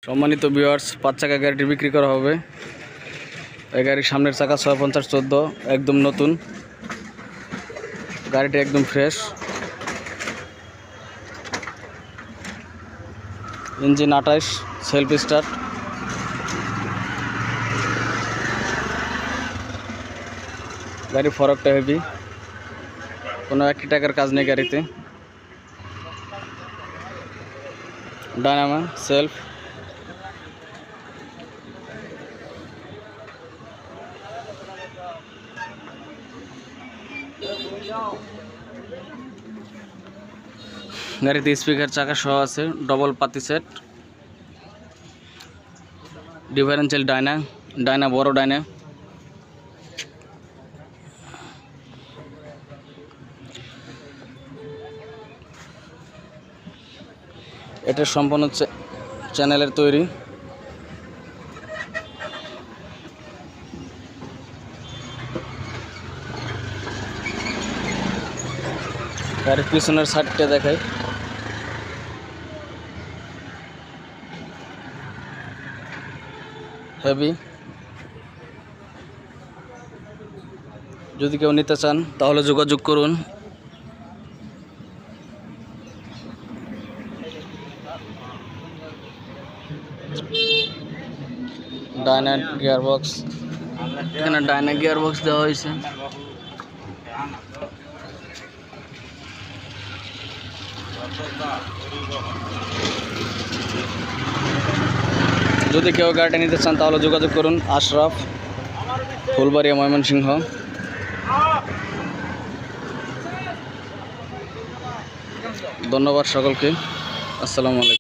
সম্মানিত ভিউয়ার্স, 5 চাকা গাড়িটি বিক্রি করা হবে। এই গাড়ির সামনের চাকা 650-14 একদম নতুন, গাড়িটি একদম ফ্রেশ, ইঞ্জিন 28, সেলফ স্টার্ট। গাড়ি ফরকটা হেভি, কোনো 1 টাকার কাজ নেই গাড়িতে। ডায়নামো সেলফ, গাড়িতে স্পিকার চাকা সহ আছে, ডবল পাতি সেট, ডিফারেন্সিয়াল ডায়না বড় ডায়না। এটা সম্পূর্ণ চ্যানেলের তৈরি। গাড়ির পিছনের সাইডটা দেখাই, হেভি। যদি কেউ নিতে চান তাহলে যোগাযোগ করুন। ডায়না গিয়ারবক্স, এখানে ডায়না গিয়ারবক্স দেওয়া হয়েছে। যদি কেউ গাড়িটা নিতে চান তাহলে যোগাযোগ করুন। আশরাফ, ফুলবাড়িয়া, ময়মনসিংহ। ধন্যবাদ সকলকে। আসসালামু আলাইকুম।